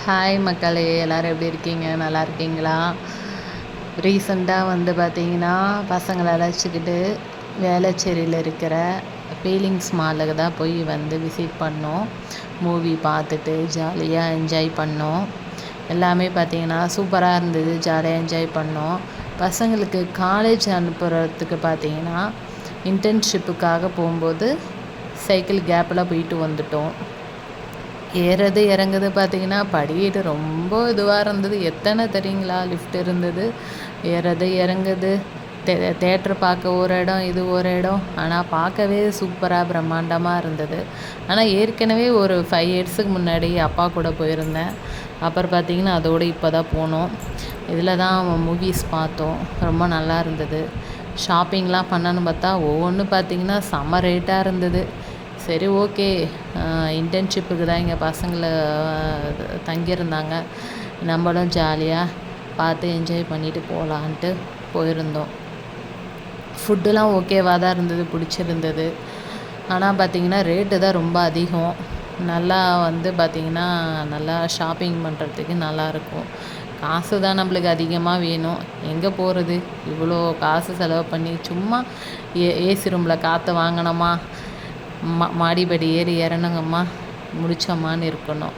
Hi மக்களே, எல்லோரும் எப்படி இருக்கீங்க? நல்லா இருக்கீங்களா? ரீசெண்டாக பார்த்தீங்கன்னா பசங்களை அழைச்சிக்கிட்டு வேளச்சேரியில் இருக்கிற ஃபீலிங்ஸ் மாலுக்கு தான் போய் விசிட் பண்ணோம். மூவி பார்த்துட்டு ஜாலியாக என்ஜாய் பண்ணோம். எல்லாமே பார்த்தீங்கன்னா சூப்பராக இருந்தது. ஜாலியாக என்ஜாய் பண்ணோம். பசங்களுக்கு காலேஜ் அனுப்புகிறதுக்கு பார்த்தீங்கன்னா இன்டர்ன்ஷிப்புக்காக போகும்போது சைக்கிள் கேப்பில் போயிட்டு வந்துட்டோம். ஏறது இறங்குது பார்த்தீங்கன்னா படிக்கட்டு ரொம்ப இதுவாக இருந்தது. எத்தனை தெரியுங்களா லிஃப்ட் இருந்தது. ஏறது இறங்குது. தேட்டர் பார்க்க ஒரு இடம், இது ஒரு இடம். ஆனால் பார்க்கவே சூப்பராக பிரம்மாண்டமாக இருந்தது. ஆனால் ஏற்கனவே ஒரு 5 இயர்ஸுக்கு முன்னாடி அப்பா கூட போயிருந்தேன். அப்புறம் பார்த்தீங்கன்னா அதோடு இப்போ தான் போனோம். இதில் தான் மூவிஸ் பார்த்தோம். ரொம்ப நல்லா இருந்தது. ஷாப்பிங்லாம் பண்ணணுன்னு பார்த்தா ஒவ்வொன்றும் பார்த்தீங்கன்னா செம்ம ரேட்டாக இருந்தது. சரி, ஓகே, இன்டர்ன்ஷிப்புக்கு தான் இங்கே பசங்களை தங்கியிருந்தாங்க. நம்மளும் ஜாலியாக பார்த்து என்ஜாய் பண்ணிவிட்டு போகலான்ட்டு போயிருந்தோம். ஃபுட்டுலாம் ஓகேவாக தான் இருந்தது, பிடிச்சிருந்தது. ஆனால் பார்த்திங்கன்னா ரேட்டு தான் ரொம்ப அதிகம். நல்லா பார்த்திங்கன்னா நல்லா ஷாப்பிங் பண்ணுறதுக்கு நல்லாயிருக்கும். காசு தான் நம்மளுக்கு அதிகமாக வேணும். எங்கே போகிறது? இவ்வளோ காசு செலவு பண்ணி சும்மா ஏசி ரூமில் காற்று வாங்கினோமா, மாடிப்படி ஏறி இறங்குங்கம்மா, முடித்தோம்மான்னு இருக்கணும்.